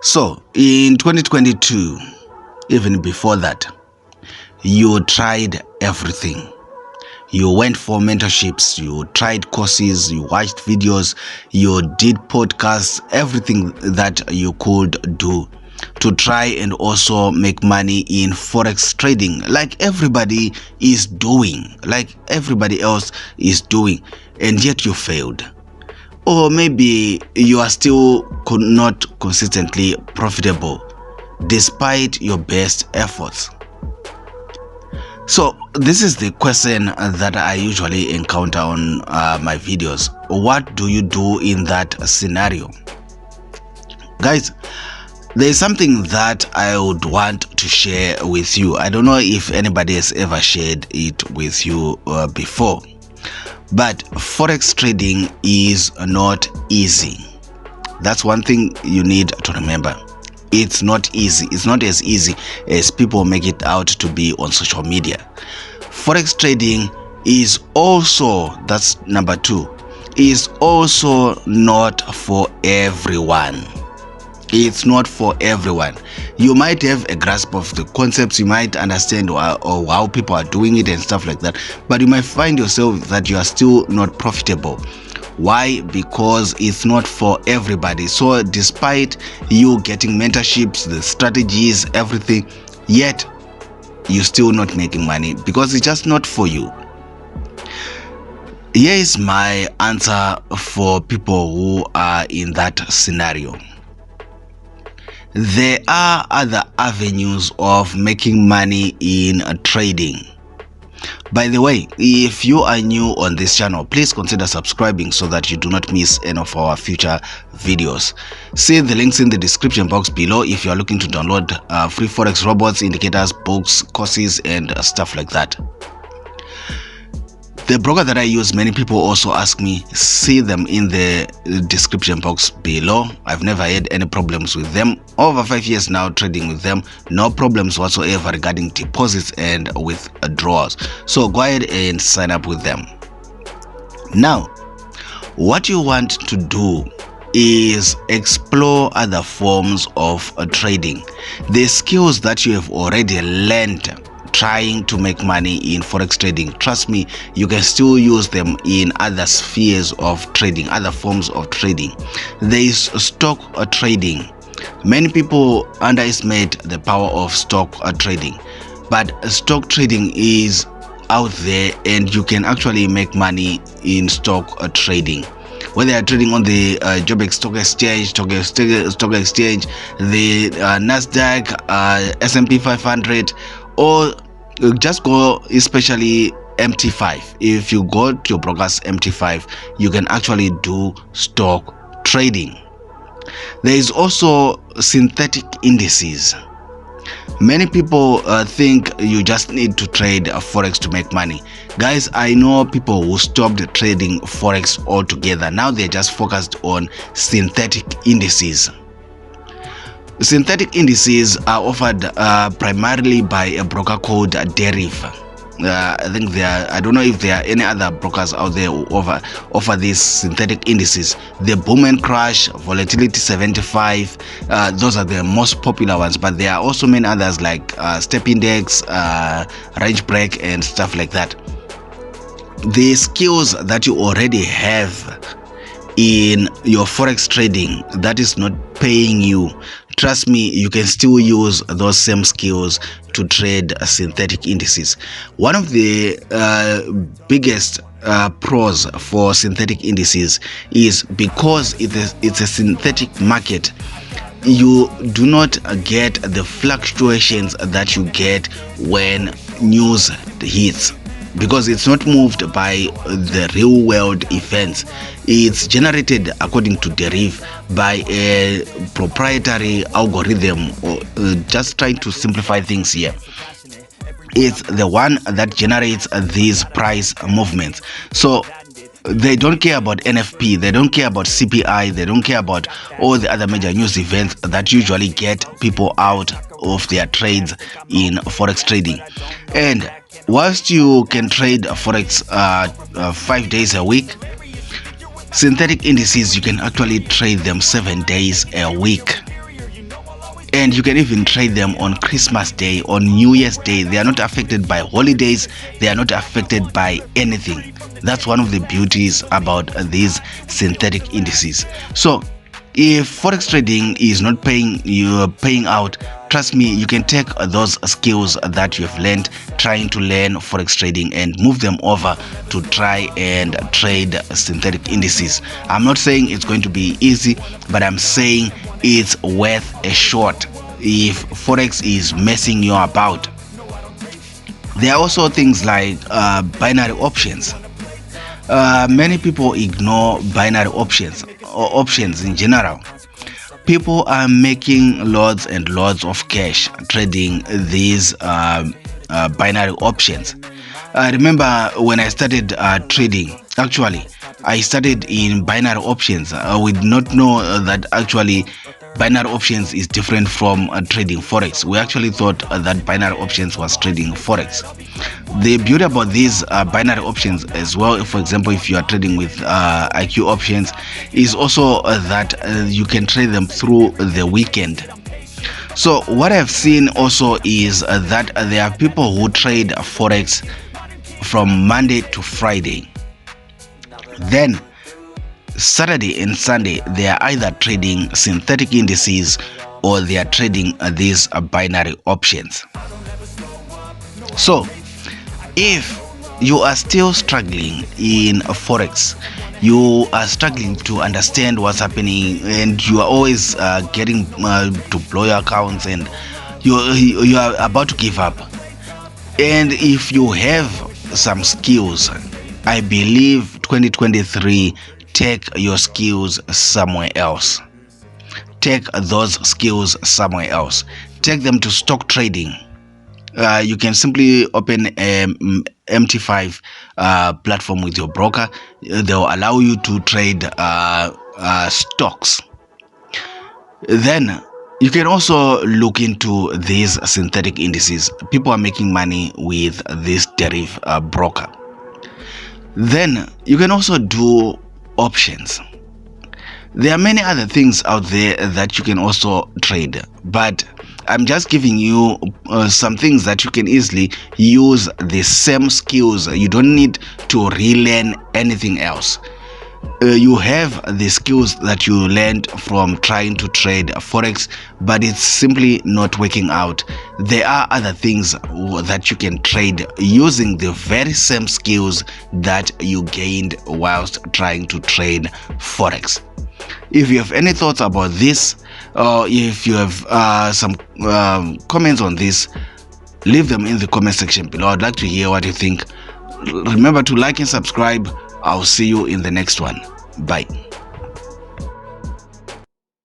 So in 2022, even before that, you tried everything. You went for mentorships, you tried courses, you watched videos, you did podcasts, everything that you could do to try and also make money in forex trading, like everybody is doing, like everybody else is doing, and yet you failed. Or maybe you are still not consistently profitable despite your best efforts. So this is the question that I usually encounter on my videos. What do you do in that scenario? Guys, there is something that I would want to share with you. I don't know if anybody has ever shared it with you before, but forex trading is not easy. That's one thing you need to remember. It's not easy. It's not as easy as people make it out to be on social media. Forex trading is also, that's number 2, is also not for everyone. It's not for everyone. You might have a grasp of the concepts, you might understand how people are doing it and stuff like that, but you might find yourself that you are still not profitable. Why? Because it's not for everybody. So despite you getting mentorships, the strategies, everything, yet you're still not making money because it's just not for you. Here is my answer for people who are in that scenario. There are other avenues of making money in trading. By the way, if you are new on this channel, please consider subscribing so that you do not miss any of our future videos. See the links in the description box below if you are looking to download free forex robots, indicators, books, courses, and stuff like that. The broker that I use, many people also ask me, see them in the description box below. I've never had any problems with them. Over 5 years now trading with them, no problems whatsoever regarding deposits and withdrawals. So go ahead and sign up with them. Now, what you want to do is explore other forms of trading. The skills that you have already learned trying to make money in forex trading, trust me, you can still use them in other spheres of trading, other forms of trading. There is stock trading. Many people underestimate the power of stock trading, but stock trading is out there and you can actually make money in stock trading. Whether you're trading on the Joburg Stock Exchange, the Nasdaq, S&P 500, or just go especially MT5. If you go to your broker's MT5, you can actually do stock trading. There is also synthetic indices. Many people think you just need to trade forex to make money. Guys, I know people who stopped trading forex altogether. Now they're just focused on synthetic indices. Synthetic indices are offered primarily by a broker called Deriv. I think I don't know if there are any other brokers out there who offer these synthetic indices. The boom and crash, volatility 75, those are the most popular ones, but there are also many others like step index, range break, and stuff like that. The skills that you already have in your forex trading that is not paying you, trust me, you can still use those same skills to trade synthetic indices. One of the biggest pros for synthetic indices is because it's a synthetic market, you do not get the fluctuations that you get when news hits, because it's not moved by the real world events. It's generated according to Deriv by a proprietary algorithm, or just trying to simplify things here. It's the one that generates these price movements. So they don't care about NFP, they don't care about CPI, they don't care about all the other major news events that usually get people out of their trades in forex trading. And whilst you can trade forex 5 days a week, synthetic indices you can actually trade them 7 days a week. and you can even trade them on Christmas Day, on New Year's Day. They are not affected by holidays, they are not affected by anything. That's one of the beauties about these synthetic indices. So if forex trading is not paying out, trust me, you can take those skills that you've learned trying to learn forex trading and move them over to try and trade synthetic indices. I'm not saying it's going to be easy, but I'm saying it's worth a shot if forex is messing you about. There are also things like binary options. Many people ignore binary options or options in general. People are making lots and lots of cash trading these binary options. I remember when I started trading, actually, I started in binary options. We did not know that actually binary options is different from trading forex. We actually thought that binary options was trading forex. The beauty about these binary options as well, for example, if you are trading with IQ options, is also that you can trade them through the weekend. So what I've seen also is that there are people who trade forex from Monday to Friday. Then Saturday and Sunday, they are either trading synthetic indices or they are trading these binary options. So if you are still struggling in forex, you are struggling to understand what's happening, and you are always getting to blow your accounts, and you are about to give up, and if you have some skills, I believe 2023, take your skills somewhere else. Take those skills somewhere else. Take them to stock trading. You can simply open a MT5 platform with your broker. They'll allow you to trade stocks. Then you can also look into these synthetic indices. People are making money with this derivative broker. Then you can also do options. There are many other things out there that you can also trade, but I'm just giving you some things that you can easily use the same skills. You don't need to relearn anything else. You have the skills that you learned from trying to trade forex, but it's simply not working out. There are other things that you can trade using the very same skills that you gained whilst trying to trade forex. If you have any thoughts about this, or if you have some comments on this, leave them in the comment section below. I'd like to hear what you think. Remember to like and subscribe. I'll see you in the next one. Bye.